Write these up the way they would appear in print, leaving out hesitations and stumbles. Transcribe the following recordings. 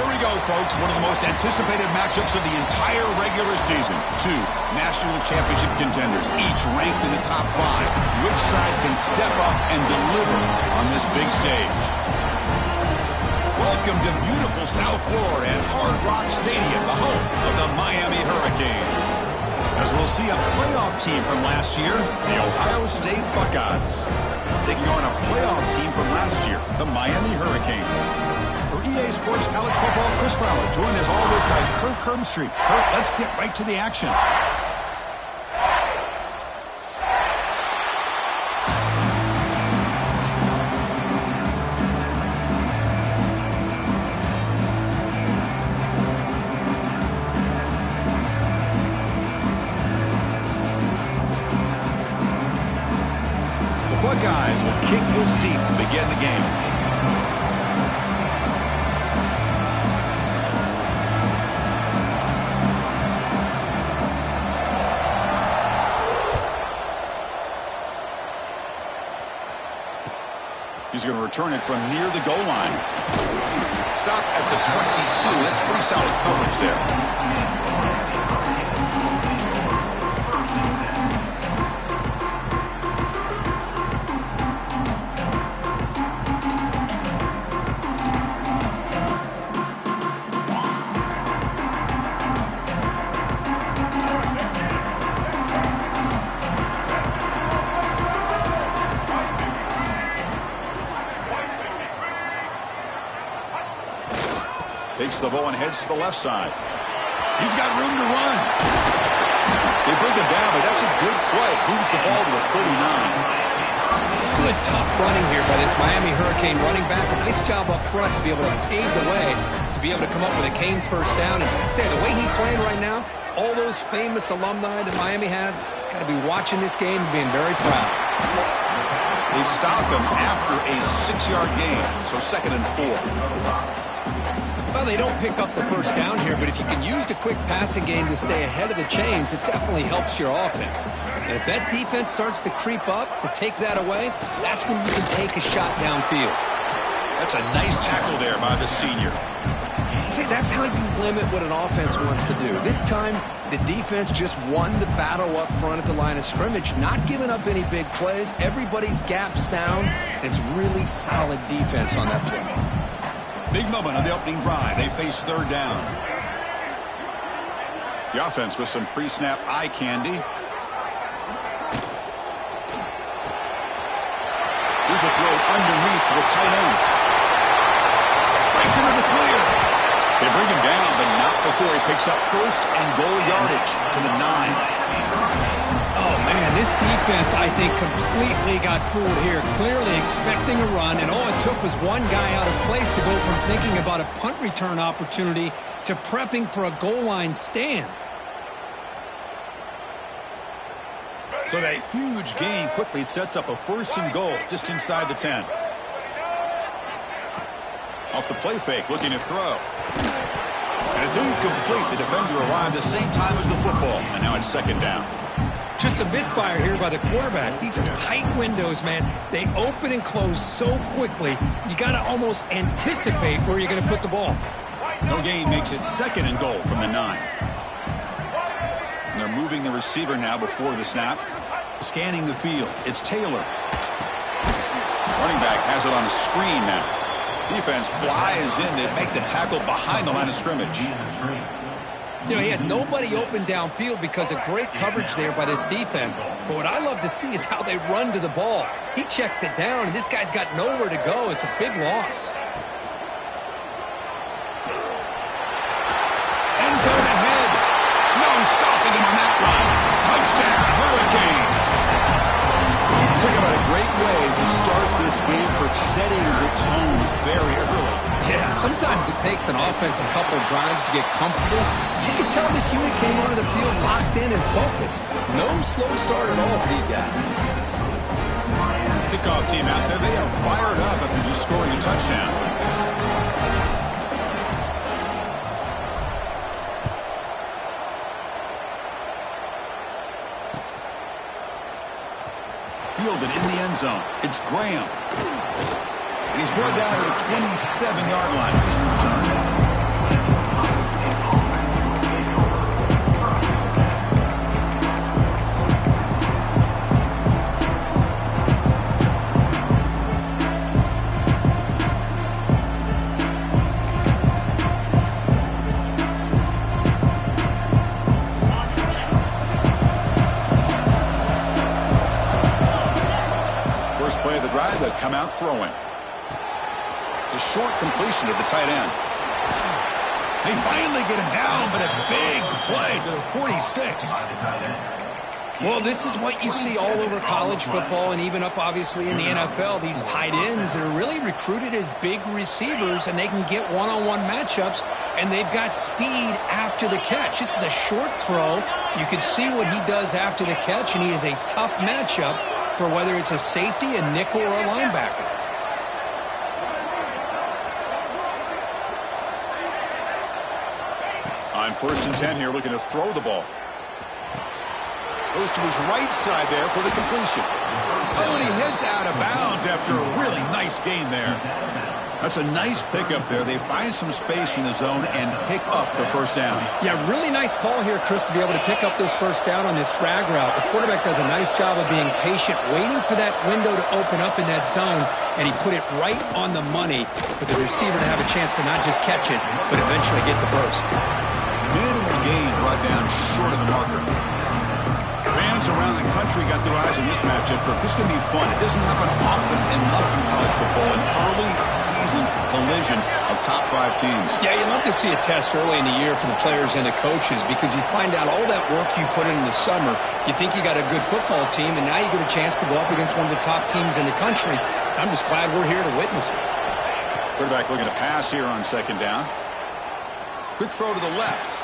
Here we go, folks. One of the most anticipated matchups of the entire regular season. Two national championship contenders, each ranked in the top 5. Which side can step up and deliver on this big stage? Welcome to beautiful South Florida at Hard Rock Stadium, the home of the Miami Hurricanes. As we'll see a playoff team from last year, the Ohio State Buckeyes, taking on a playoff team from last year, the Miami Hurricanes. For EA Sports College Football, Chris Fowler, joined as always by Kirk Hermstreet. Kirk, let's get right to the action. Buckeyes will kick this deep to begin the game. He's going to return it from near the goal line. Stop at the 22. That's pretty solid coverage there. Takes the ball and heads to the left side. He's got room to run. They bring him down, but that's a good play. Moves the ball to the 39. Good, tough running here by this Miami Hurricane running back. A nice job up front to be able to pave the way, to be able to come up with a Canes first down. And tell you, the way he's playing right now, all those famous alumni that Miami has, got to be watching this game and being very proud. They stop him after a 6-yard gain, so 2nd and 4. Well, they don't pick up the first down here, but if you can use the quick passing game to stay ahead of the chains, it definitely helps your offense. And if that defense starts to creep up, to take that away, that's when you can take a shot downfield. That's a nice tackle there by the senior. See, that's how you limit what an offense wants to do. This time, the defense just won the battle up front at the line of scrimmage, not giving up any big plays. Everybody's gap sound, and it's really solid defense on that play. Big moment on the opening drive. They face 3rd down. The offense with some pre-snap eye candy. Here's a throw underneath to the tight end. Breaks into the clear. They bring him down, but not before he picks up 1st and goal yardage to the 9. Oh, man, this defense, I think, completely got fooled here. Clearly expecting a run, and all it took was one guy out of place to go from thinking about a punt return opportunity to prepping for a goal line stand. So that huge gain quickly sets up a 1st and goal just inside the 10. Off the play fake, looking to throw. And it's incomplete. The defender arrived the same time as the football, and now it's 2nd down. Just a misfire here by the quarterback. These are tight windows, man. They open and close so quickly, you got to almost anticipate where you're going to put the ball. No gain makes it 2nd and goal from the 9. And they're moving the receiver now before the snap. Scanning the field. It's Taylor. Running back has it on a screen now. Defense flies in. They make the tackle behind the line of scrimmage. You know, he had nobody open downfield because of great coverage there by this defense. But what I love to see is how they run to the ball. He checks it down, and this guy's got nowhere to go. It's a big loss. End zone ahead. No stopping him on that run. Touchdown, Hurricanes. Talk about a great way to start this game for setting the tone very early. Yeah, sometimes it takes an offense a couple drives to get comfortable. You can tell this unit came onto the field locked in and focused. No slow start at all for these guys. Kickoff team out there, they are fired up after just scoring a touchdown. Fielded in the end zone. It's Graham. And he's brought down to the 27-yard line. This return. play of the drive, they come out throwing. It's a short completion to the tight end. They finally get him down, but a big play to the 46. Well, this is what you see all over college football and even up, obviously, in the NFL. These tight ends that are really recruited as big receivers, and they can get one-on-one matchups, and they've got speed after the catch. This is a short throw. You can see what he does after the catch, and he is a tough matchup for whether it's a safety, a nickel, or a linebacker. On 1st and 10 here, looking to throw the ball. Goes to his right side there for the completion. Oh, and he heads out of bounds after a really nice gain there. That's a nice pickup there. They find some space in the zone and pick up the first down. Yeah, really nice call here, Chris, to be able to pick up this first down on this drag route. The quarterback does a nice job of being patient, waiting for that window to open up in that zone, and he put it right on the money for the receiver to have a chance to not just catch it, but eventually get the first. Minimal gain brought down short of the marker. Fans around the country got their eyes on this matchup, but this is going to be fun. It doesn't happen often enough in college football, an early season collision of top 5 teams. Yeah, you'd love to see a test early in the year for the players and the coaches because you find out all that work you put in the summer. You think you got a good football team, and now you get a chance to go up against one of the top teams in the country. I'm just glad we're here to witness it. Quarterback looking to pass here on 2nd down. Quick throw to the left.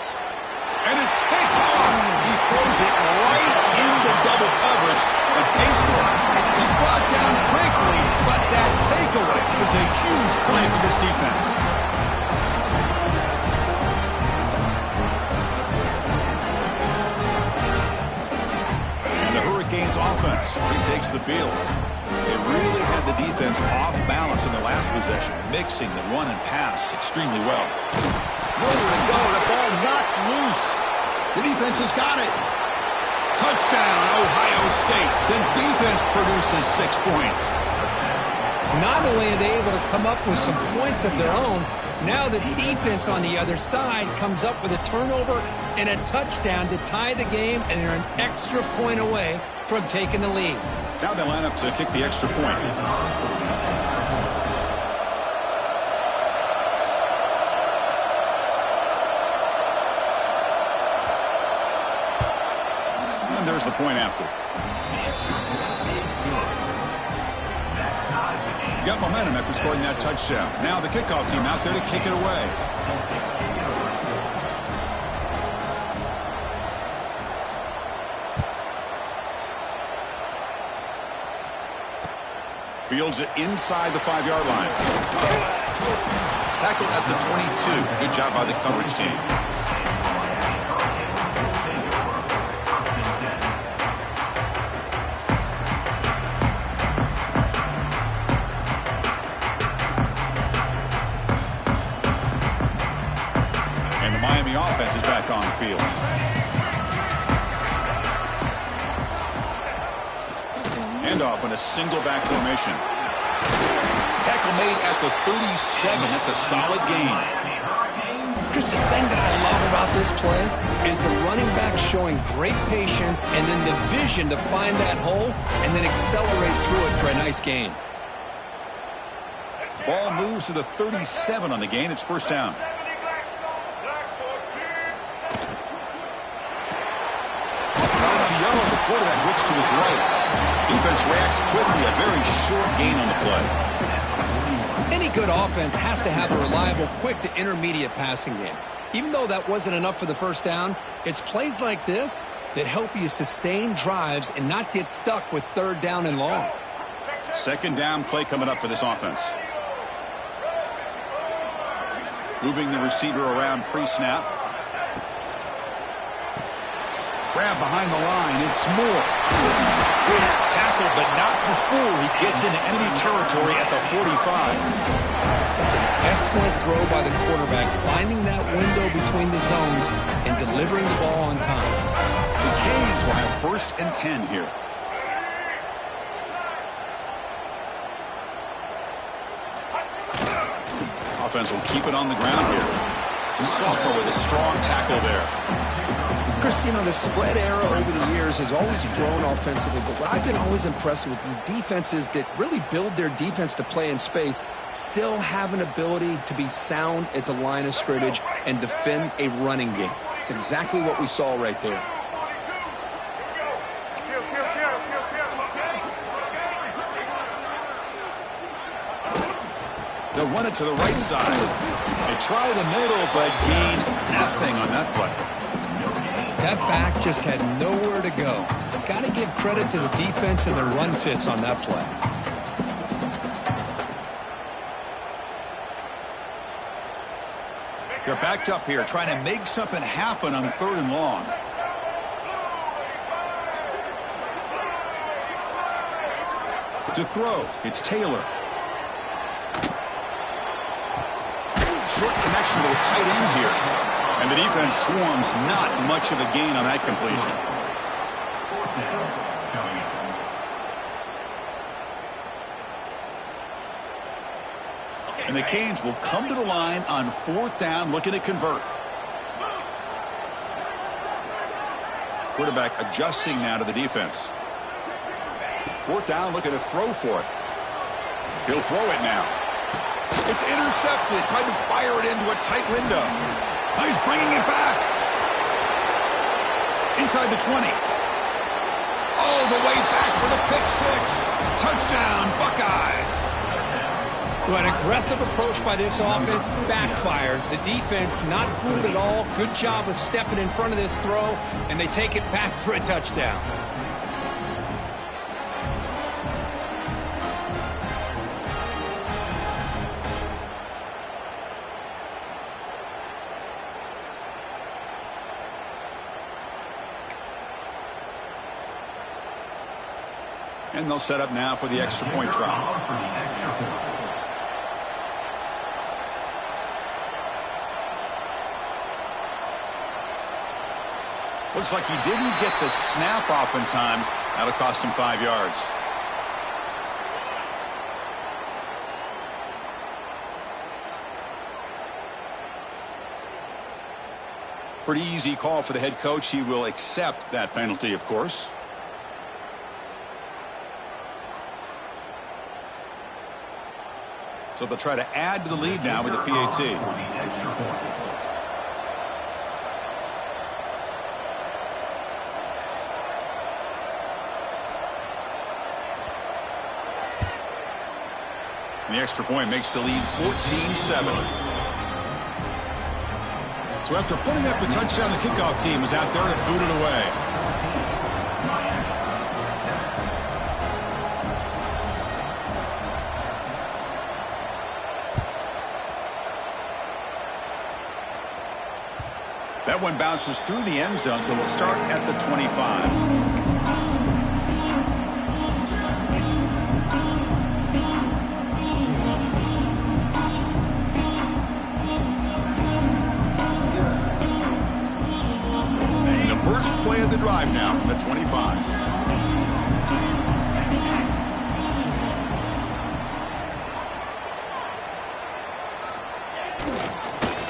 And it's picked off. He throws it right into double coverage and pays for it. He's brought down quickly, but that takeaway is a huge play for this defense. And the Hurricanes offense retakes the field. They really had the defense off balance in the last possession, mixing the run and pass extremely well. Nowhere to go. The ball knocked loose. The defense has got it. Touchdown, Ohio State. The defense produces 6 points. Not only are they able to come up with some points of their own, now the defense on the other side comes up with a turnover and a touchdown to tie the game, and they're an extra point away from taking the lead. Now they line up to kick the extra point. And there's the point after. Got momentum after scoring that touchdown. Now the kickoff team out there to kick it away. Fields it inside the 5-yard line. Tackled at the 22. Good job by the coverage team. And the Miami offense is back on the field. Handoff in a single back formation. Tackle made at the 37. That's a solid gain. Chris, the thing that I love about this play is the running back showing great patience and then the vision to find that hole and then accelerate through it for a nice gain. Ball moves to the 37 on the gain. It's first down. The quarterback looks to his right. Defense reacts quickly. A very short gain on the play. Any good offense has to have a reliable, quick to intermediate passing game. Even though that wasn't enough for the first down, it's plays like this that help you sustain drives and not get stuck with 3rd down and long. 2nd down play coming up for this offense. Moving the receiver around pre-snap. Grab behind the line. It's Moore. Tackle, but not before he gets into enemy territory at the 45. That's an excellent throw by the quarterback, finding that window between the zones and delivering the ball on time. The Canes will have 1st and 10 here. Offense will keep it on the ground here. The sophomore with a strong tackle there. Chris, you know, the spread era over the years has always grown offensively, but what I've been always impressed with defenses that really build their defense to play in space still have an ability to be sound at the line of scrimmage and defend a running game. It's exactly what we saw right there. They'll run it to the right side. They try the middle, but gain nothing on that play. That back just had nowhere to go. Got to give credit to the defense and their run fits on that play. They're backed up here, trying to make something happen on 3rd and long. To throw, it's Taylor. Short connection to the tight end here. And the defense swarms, not much of a gain on that completion. And the Canes will come to the line on 4th down, looking to convert. Quarterback adjusting now to the defense. 4th down, looking to throw for it. He'll throw it now. It's intercepted. Tried to fire it into a tight window. He's bringing it back. Inside the 20. All the way back for the pick 6. Touchdown, Buckeyes. Well, an aggressive approach by this offense backfires. The defense not fooled at all. Good job of stepping in front of this throw, and they take it back for a touchdown. And they'll set up now for the extra point try. Looks like he didn't get the snap off in time. That'll cost him 5 yards. Pretty easy call for the head coach. He will accept that penalty, of course. So they'll try to add to the lead now with the PAT. The extra point makes the lead 14-7. So after putting up the touchdown, the kickoff team is out there to boot it away. That one bounces through the end zone, so they'll start at the 25. The first play of the drive now from the 25.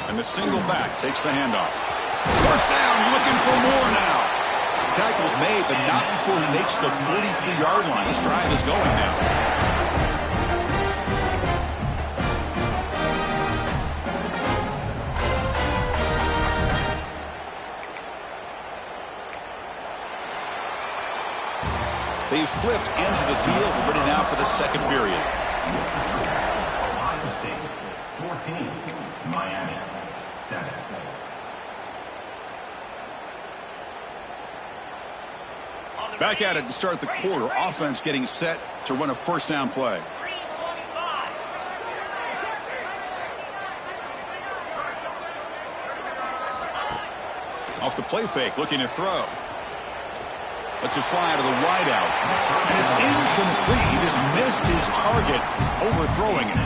And the single back takes the handoff. First down, looking for more now. Tackle's made, but not before he makes the 43-yard line. This drive is going now. They've flipped ends of the field. We're ready now for the second period. Ohio State 14, Miami 7. Back at it to start the quarter. Offense getting set to run a first down play. Off the play fake, looking to throw. Lets it fly to the wideout. And it's incomplete. He just missed his target, overthrowing it.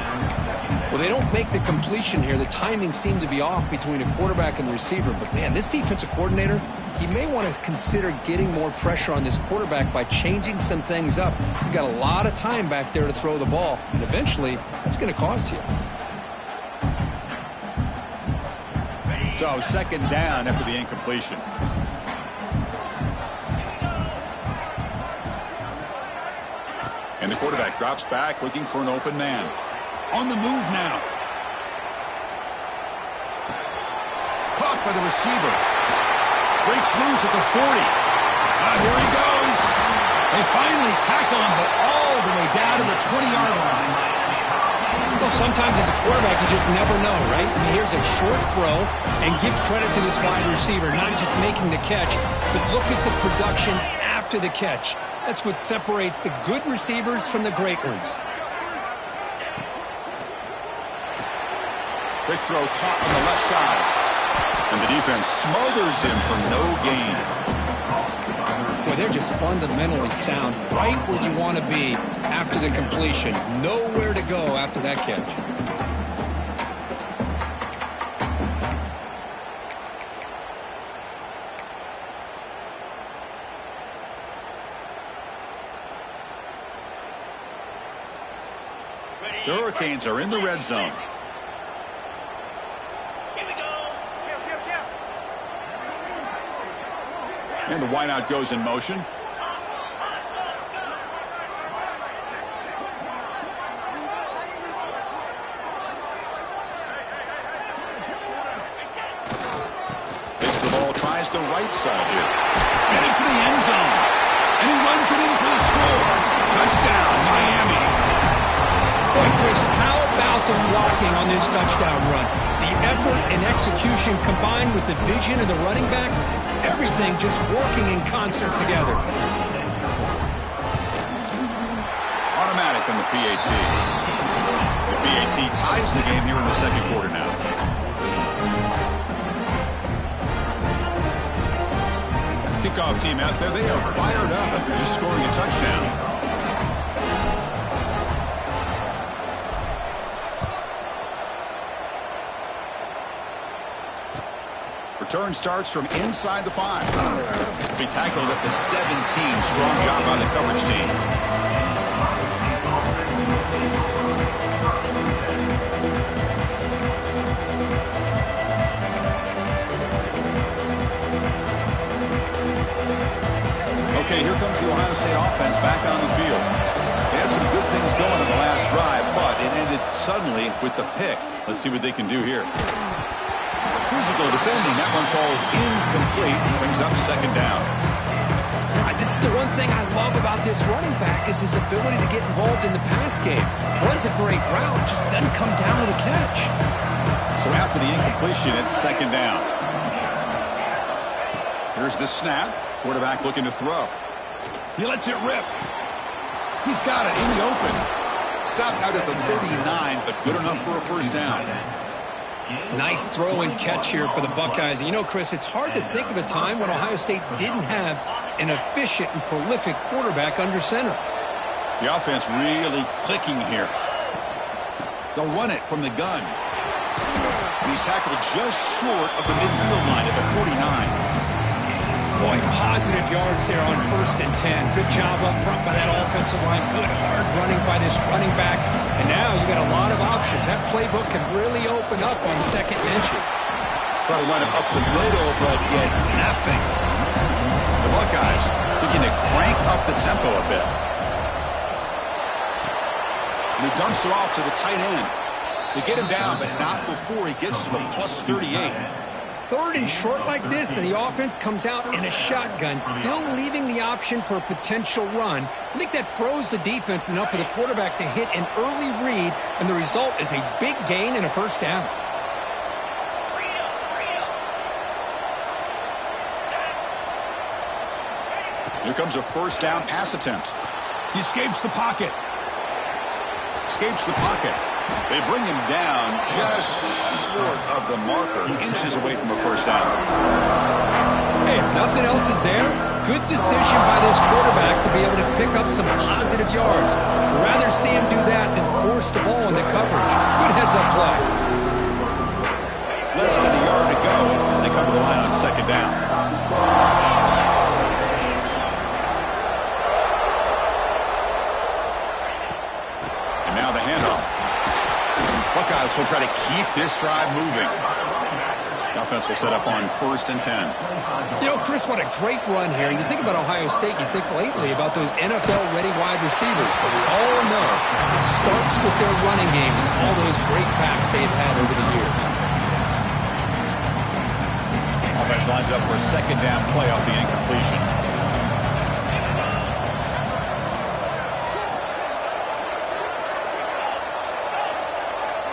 Well, they don't make the completion here. The timing seemed to be off between a quarterback and the receiver. But, man, this defensive coordinator, he may want to consider getting more pressure on this quarterback by changing some things up. He's got a lot of time back there to throw the ball, and eventually that's going to cost you. So second down after the incompletion. And the quarterback drops back looking for an open man. On the move now. Caught by the receiver. Breaks loose at the 40. Here he goes. They finally tackle him, but all the way down to the 20-yard line. Well, sometimes as a quarterback, you just never know, right? I mean, here's a short throw, and give credit to this wide receiver, not just making the catch, but look at the production after the catch. That's what separates the good receivers from the great ones. Quick throw caught on the left side. And the defense smothers him for no gain. Boy, they're just fundamentally sound, right where you want to be after the completion. Nowhere to go after that catch. The Hurricanes are in the red zone. And the wideout goes in motion. Takes the ball, tries the right side here. Heading for the end zone. And he runs it in for the score. Touchdown, Miami. Boy, Chris, how about the blocking on this touchdown run? The effort and execution combined with the vision of the running back, everything just working in concert together. Automatic on the PAT. The PAT ties the game here in the second quarter now. Kickoff team out there, they are fired up after just scoring a touchdown. Return starts from inside the 5. Be tackled at the 17. Strong job by the coverage team. Okay, here comes the Ohio State offense back on the field. They had some good things going in the last drive, but it ended suddenly with the pick. Let's see what they can do here. Physical defending. That one falls incomplete and brings up second down. God, this is the one thing I love about this running back is his ability to get involved in the pass game. Runs a great route, just doesn't come down with a catch. So after the incompletion, it's second down. Here's the snap. Quarterback looking to throw. He lets it rip. He's got it in the open. Stopped out at the 39, but good enough for a first down. Nice throw and catch here for the Buckeyes. And you know, Chris, it's hard to think of a time when Ohio State didn't have an efficient and prolific quarterback under center. The offense really clicking here. They'll run it from the gun. He's tackled just short of the midfield line at the 49. Boy, positive yards there on 1st and 10. Good job up front by that offensive line. Good hard running by this running back. And now you got a lot of options. That playbook can really open up on second inches. Try to run it up the middle, but get nothing. The Buckeyes looking to crank up the tempo a bit. And he dumps it off to the tight end. They get him down, but not before he gets to the plus 38. 3rd and short like this, and the offense comes out in a shotgun, still leaving the option for a potential run. I think that throws the defense enough for the quarterback to hit an early read, and the result is a big gain and a first down. Here comes a first down pass attempt. He escapes the pocket. Escapes the pocket. They bring him down just short of the marker, inches away from a first down. Hey, if nothing else is there, good decision by this quarterback to be able to pick up some positive yards. Rather see him do that than force the ball into coverage. Good heads-up play. Less than a yard to go as they come to the line on second down. And now the handoff. Buckeyes will try to keep this drive moving. The offense will set up on 1st and 10. You know, Chris, what a great run here. And you think about Ohio State, you think lately about those NFL-ready wide receivers. But we all know it starts with their running games and all those great backs they've had over the years. Offense lines up for a 2nd down play off the incompletion.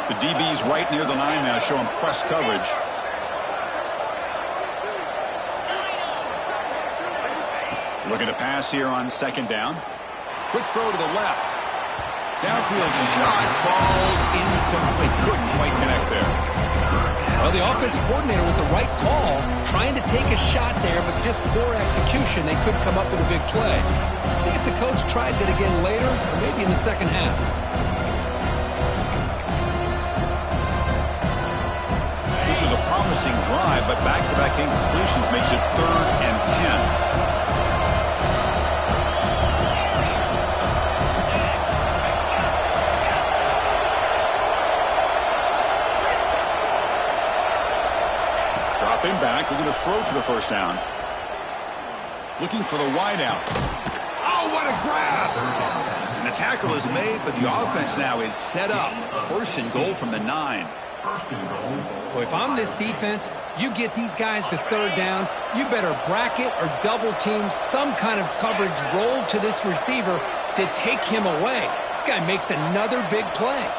The DB's right near the line now, showing press coverage. Looking to pass here on 2nd down. Quick throw to the left. Downfield shot falls incomplete. Couldn't quite connect there. Well, the offensive coordinator with the right call, trying to take a shot there, but just poor execution. They couldn't come up with a big play. Let's see if the coach tries it again later, or maybe in the 2nd half. This was a promising drive, but back-to-back incompletions makes it 3rd and 10. Dropping back, we're going to throw for the 1st down. Looking for the wideout. Oh, what a grab! And the tackle is made, but the offense now is set up. 1st and goal from the 9. Well, if I'm this defense, you get these guys to 3rd down, you better bracket or double team some kind of coverage rolled to this receiver to take him away. This guy makes another big play.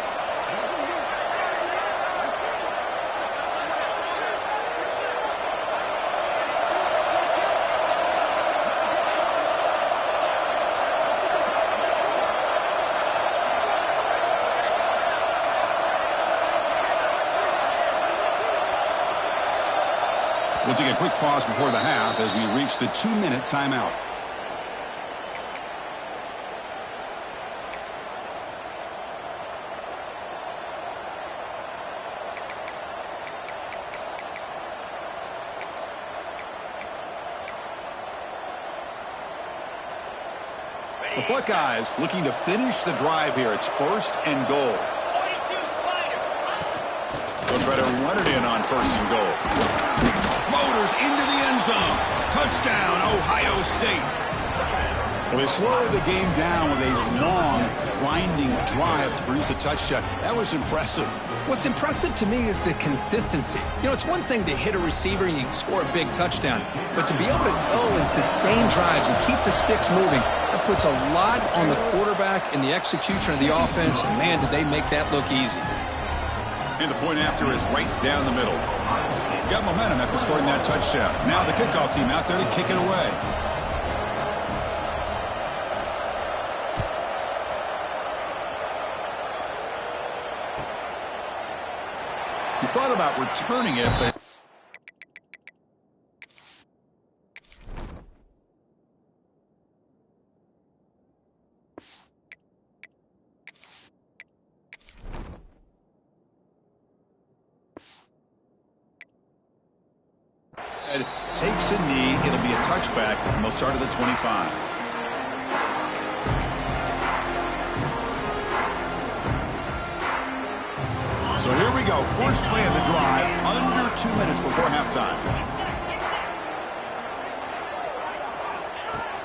We'll take a quick pause before the half as we reach the 2-minute timeout. The Buckeyes looking to finish the drive here. It's 1st and goal. They'll try to run it in on 1st and goal. Motors into the end zone. Touchdown, Ohio State. Well, they slowed the game down with a long, grinding drive to produce a touchdown. That was impressive. What's impressive to me is the consistency. You know, it's one thing to hit a receiver and you can score a big touchdown, but to be able to go and sustain drives and keep the sticks moving, that puts a lot on the quarterback and the execution of the offense. And man, did they make that look easy. And the point after is right down the middle. Got momentum after scoring that touchdown. Now the kickoff team out there to kick it away. You thought about returning it, but takes a knee. It'll be a touchback, and they'll start at the 25. So here we go. First play of the drive, under 2 minutes before halftime.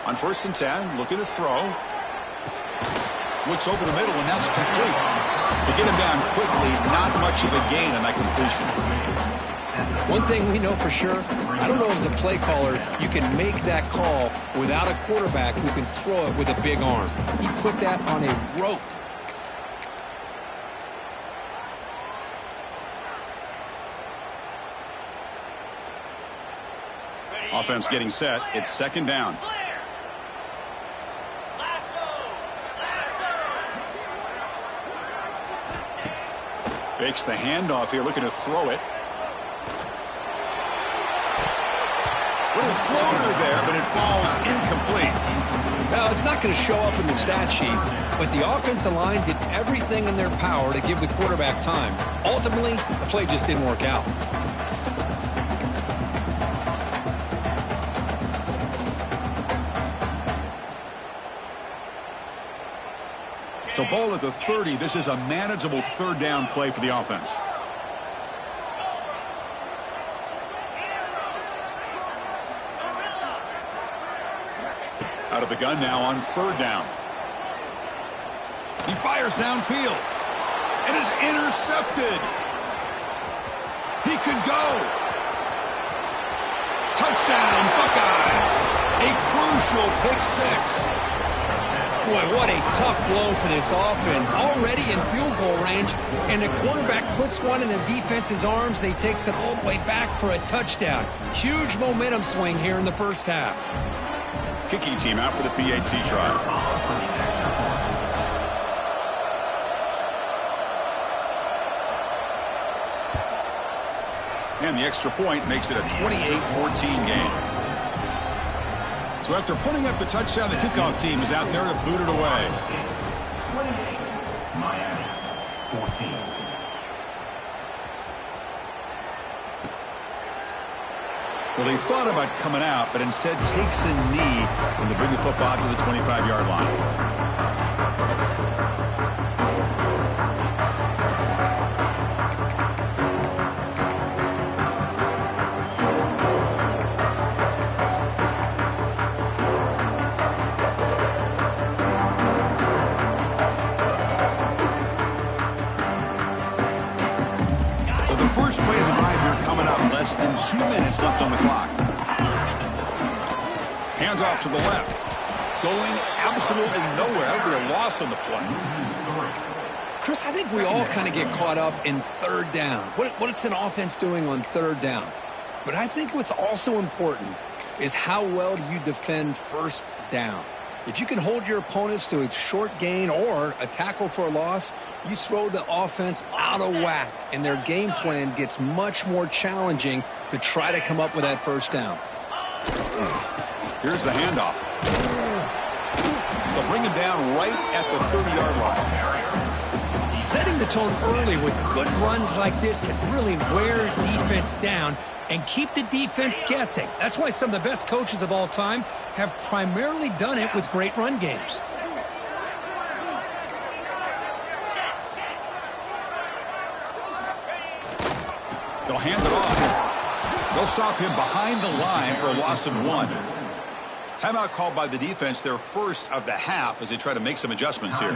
On 1st and 10, looking to throw. Looks over the middle, and that's complete. They get him down quickly. Not much of a gain on that completion. One thing we know for sure, I don't know as a play caller, you can make that call without a quarterback who can throw it with a big arm. He put that on a rope. Offense getting set. It's 2nd down. Fakes the handoff here, looking to throw it. Little floater there, but it falls incomplete. Now, it's not going to show up in the stat sheet, but the offensive line did everything in their power to give the quarterback time. Ultimately, the play just didn't work out. So ball at the 30. This is a manageable 3rd down play for the offense. Out of the gun now on 3rd down. He fires downfield. It is intercepted. He could go. Touchdown, Buckeyes. A crucial pick 6. Boy, what a tough blow for this offense. Already in field goal range, and the quarterback puts one in the defense's arms, and he takes it all the way back for a touchdown. Huge momentum swing here in the first half. Kicking team out for the PAT try. And the extra point makes it a 28-14 game. So after putting up the touchdown, the kickoff team is out there to boot it away. 28, Miami, 14. Well, he thought about coming out, but instead takes a knee when they bring the football to the 25-yard line. First play of the drive here coming up. Less than 2 minutes left on the clock. Hands off to the left. Going absolutely nowhere. That would be a loss on the play. Chris, I think we all kind of get caught up in 3rd down. What's an offense doing on 3rd down? But I think what's also important is how well do you defend 1st down. If you can hold your opponents to a short gain or a tackle for a loss, you throw the offense out of whack, and their game plan gets much more challenging to try to come up with that 1st down. Here's the handoff. They'll bring him down right at the 30-yard line. Setting the tone early with good runs like this can really wear defense down and keep the defense guessing. That's why some of the best coaches of all time have primarily done it with great run games. They'll hand it off. They'll stop him behind the line for a loss of 1. Timeout called by the defense, their first of the half, as they try to make some adjustments here.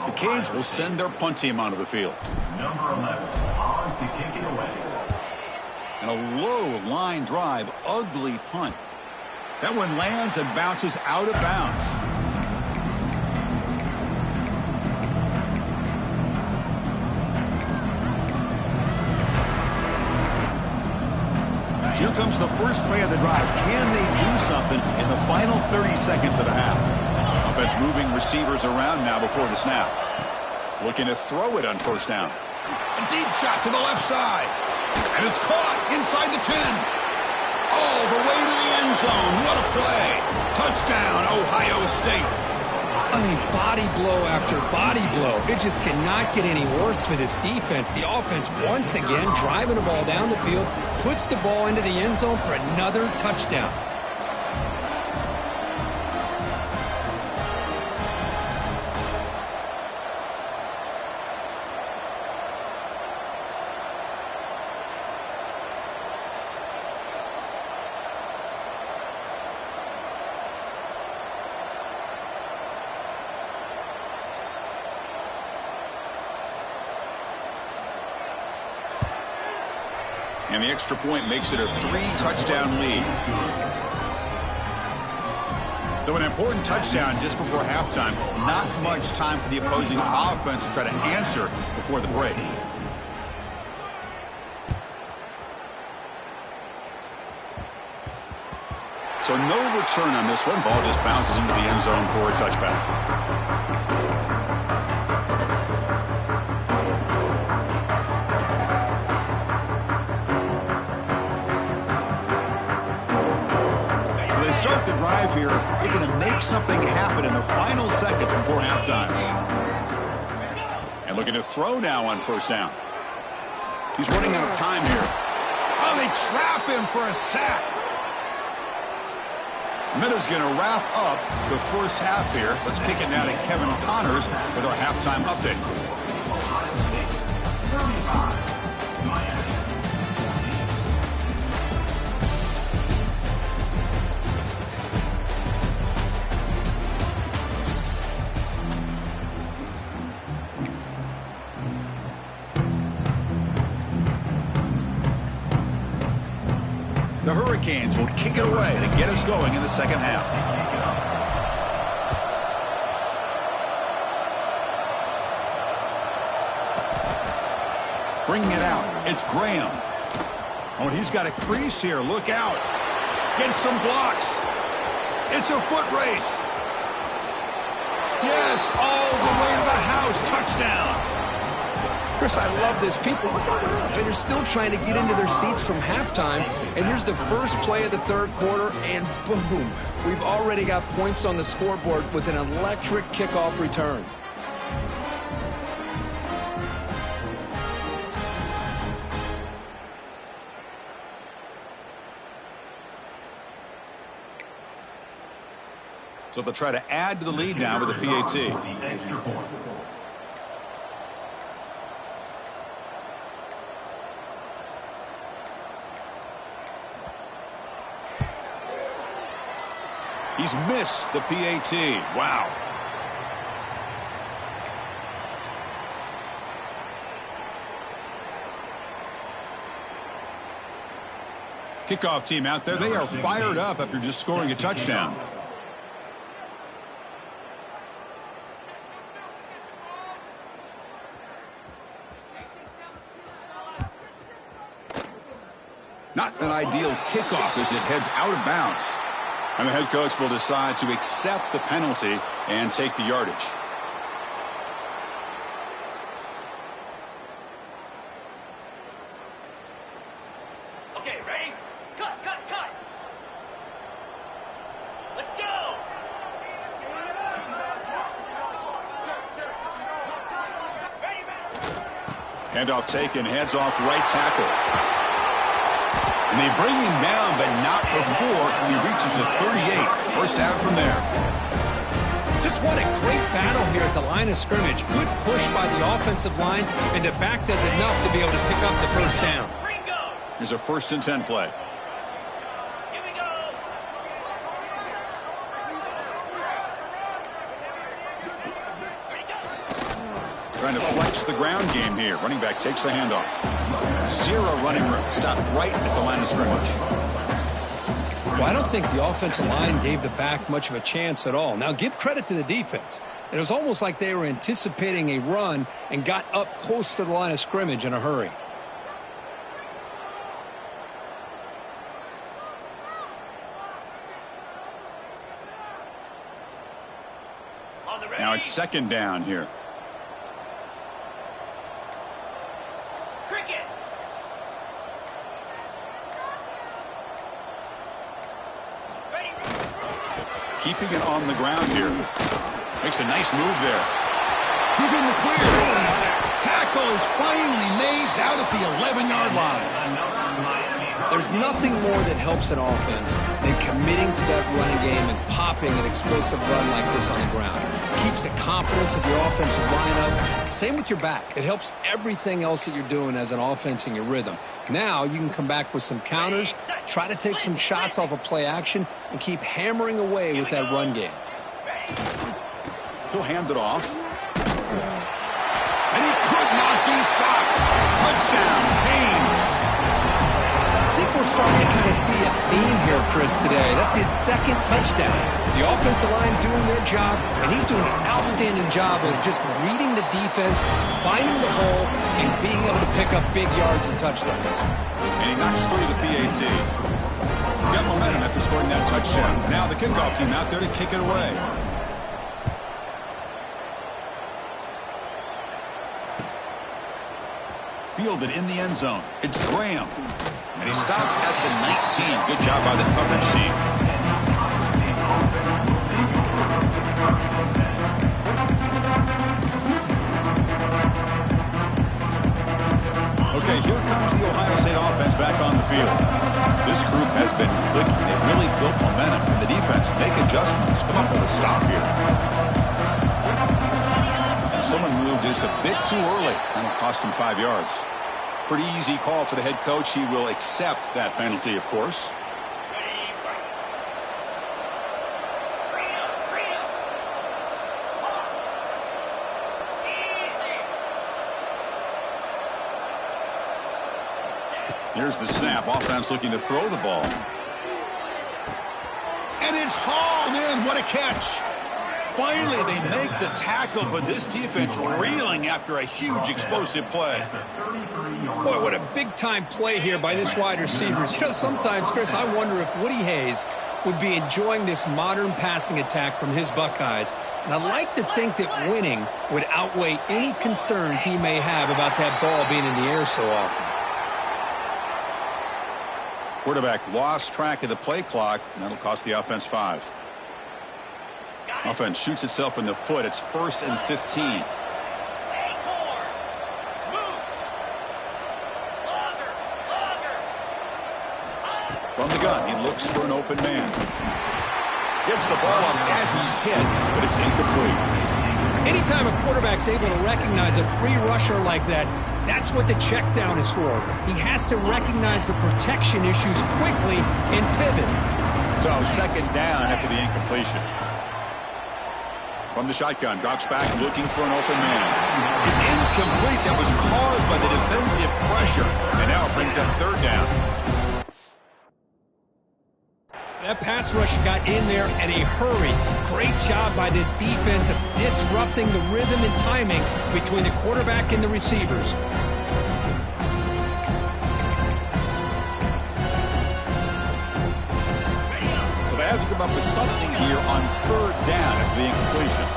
The Canes will send their punt team onto the field. Number 11, on to kick it away. And a low line drive, ugly punt. That one lands and bounces out of bounds. Here comes the first play of the drive. Can they do something in the final 30 seconds of the half? Offense moving receivers around now before the snap. Looking to throw it on 1st down. A deep shot to the left side. And it's caught inside the 10. All the way to the end zone. What a play. Touchdown, Ohio State. I mean, body blow after body blow. It just cannot get any worse for this defense. The offense, once again, driving the ball down the field, puts the ball into the end zone for another touchdown. And the extra point makes it a 3-touchdown lead. So an important touchdown just before halftime. Not much time for the opposing offense to try to answer before the break. So no return on this one. Ball just bounces into the end zone for a touchback. Start the drive here. They're going to make something happen in the final seconds before halftime. And looking to throw now on 1st down. He's running out of time here. Oh, they trap him for a sack. Meadows going to wrap up the first half here. Let's kick it now to Kevin Connors with our halftime update. Hurricanes will kick it away to get us going in the second half. Bringing it out, it's Graham. Oh, he's got a crease here. Look out. Get some blocks. It's a foot race. Yes, all the way to the house. Touchdown. Chris, I love this. People look around. I mean, they're still trying to get into their seats from halftime. And here's the first play of the third quarter, and boom. We've already got points on the scoreboard with an electric kickoff return. So they'll try to add to the lead now with a PAT. He's missed the PAT. Wow. Kickoff team out there. They are fired up after just scoring a touchdown. Not an ideal kickoff as it heads out of bounds. And the head coach will decide to accept the penalty and take the yardage. Okay, ready? Cut. Let's go. Handoff taken, heads off right tackle. And they bring him down, but not before he reaches the 38. First down from there. Just what a great battle here at the line of scrimmage. Good push by the offensive line, and the back does enough to be able to pick up the first down. Here's a 1st and 10 play. Here we go. Trying to flex the ground game here. Running back takes the handoff. Zero running room. Stopped right at the line of scrimmage. Well, I don't think the offensive line gave the back much of a chance at all. Now, give credit to the defense. It was almost like they were anticipating a run and got up close to the line of scrimmage in a hurry. Now it's 2nd down here. Cricket. Keeping it on the ground here. Makes a nice move there. He's in the clear. Tackle is finally made down at the 11-yard line. There's nothing more that helps an offense than committing to that running game and popping an explosive run like this on the ground. It keeps the confidence of your offensive line up. Same with your back. It helps everything else that you're doing as an offense in your rhythm. Now you can come back with some counters, try to take some shots off of play action, and keep hammering away with that run game. He'll hand it off. And he could not be stopped. Touchdown, Canes. I think we're starting to kind of see a theme here, Chris, today. That's his 2nd touchdown. The offensive line doing their job, and he's doing an outstanding job of just reading the defense, finding the hole, and being able to pick up big yards and touchdowns. And he knocks through the PAT. Got momentum after scoring that touchdown. Now the kickoff team out there to kick it away. Fielded in the end zone. It's Graham. And he stopped at the 19. Good job by the coverage team. Okay, here comes the Ohio State offense back on the field. This group has been clicking. It really built momentum, and the defense make adjustments. Come up with a stop here. And someone moved this a bit too early. That'll cost him 5 yards. Pretty easy call for the head coach. He will accept that penalty, of course. Here's the snap. Offense looking to throw the ball. And it's hauled in. What a catch. Finally, they make the tackle, but this defense reeling after a huge explosive play. Boy, what a big-time play here by this wide receivers. You know, sometimes, Chris, I wonder if Woody Hayes would be enjoying this modern passing attack from his Buckeyes. And I'd like to think that winning would outweigh any concerns he may have about that ball being in the air so often. Quarterback lost track of the play clock, and that'll cost the offense 5. Offense shoots itself in the foot. It's 1st and 15. From the gun, he looks for an open man. Gets the ball up as he's hit, but it's incomplete. Anytime a quarterback's able to recognize a free rusher like that, that's what the check down is for. He has to recognize the protection issues quickly and pivot. So 2nd down after the incompletion. From the shotgun, drops back looking for an open man. It's incomplete. That was caused by the defensive pressure. And now it brings up 3rd down. That pass rush got in there in a hurry. Great job by this defense of disrupting the rhythm and timing between the quarterback and the receivers. So they have to come up with something here on 3rd down after the incompletion.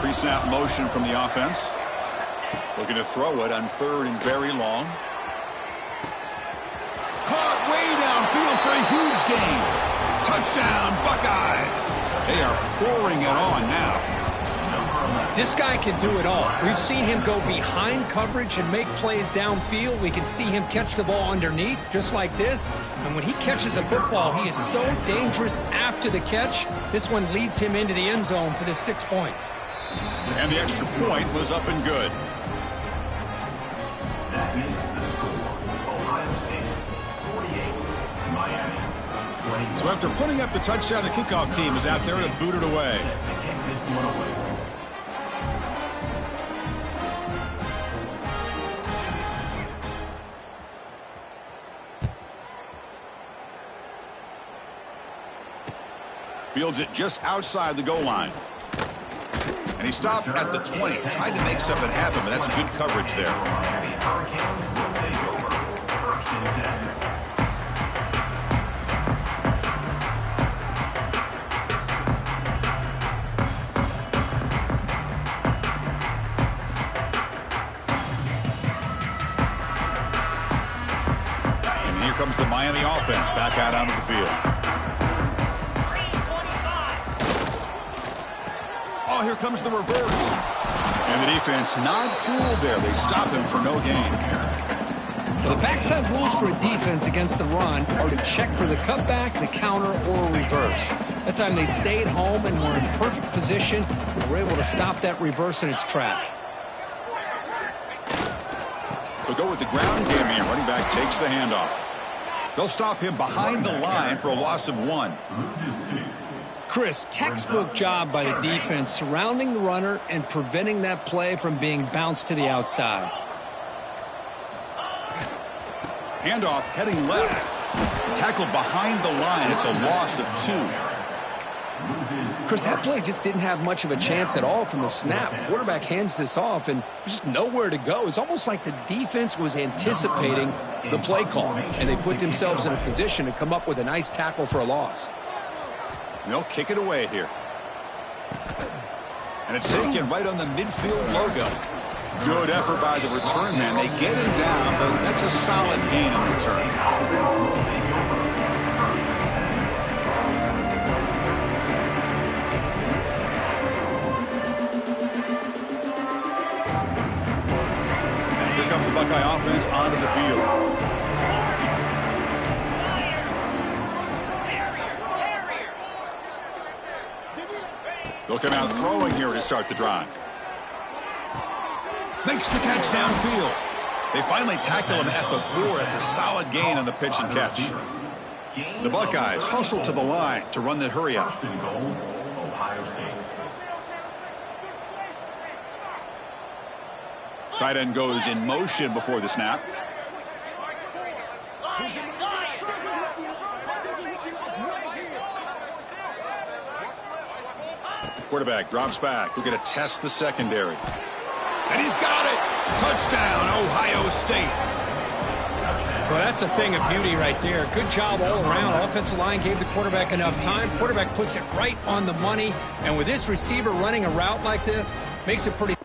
Pre-snap motion from the offense. Looking to throw it on 3rd and very long. Caught way downfield for a huge gain. Touchdown, Buckeyes. They are pouring it on now. This guy can do it all. We've seen him go behind coverage and make plays downfield. We can see him catch the ball underneath, just like this. And when he catches a football, he is so dangerous after the catch. This one leads him into the end zone for the 6 points. And the extra point was up and good. That makes the score Ohio State 48, Miami 20. So after putting up the touchdown, the kickoff team is out there to boot it away. To kick this one away. Fields it just outside the goal line. And he stopped at the 20. Tried to make something happen, but that's good coverage there. Miami Hurricanes will take over. 1st and 10. And here comes the Miami offense back out onto the field. Oh, here comes the reverse. And the defense not fooled there. They stop him for no gain. Well, the backside rules for a defense against the run are to check for the cutback, the counter, or reverse. That time they stayed home and were in perfect position and were able to stop that reverse in its track. They'll go with the ground game here. Running back takes the handoff. They'll stop him behind the line for a loss of 1. Loses 2. Chris, textbook job by the defense surrounding the runner and preventing that play from being bounced to the outside. Handoff heading left. Tackled behind the line. It's a loss of 2. Chris, that play just didn't have much of a chance at all from the snap. Quarterback hands this off and there's just nowhere to go. It's almost like the defense was anticipating the play call, and they put themselves in a position to come up with a nice tackle for a loss. They'll kick it away here. And it's taken right on the midfield logo. Good effort by the return man. They get him down, but that's a solid gain on return. And here comes the Buckeye offense onto the field. They'll come out throwing here to start the drive. Makes the catch downfield. They finally tackle him at the 4. It's a solid gain on the pitch and catch. The Buckeyes hustle to the line to run the hurry up. Tight end goes in motion before the snap. Quarterback drops back. We're going to test the secondary. And he's got it. Touchdown, Ohio State. Well, that's a thing of beauty right there. Good job all around. Offensive line gave the quarterback enough time. Quarterback puts it right on the money. And with this receiver running a route like this, makes it pretty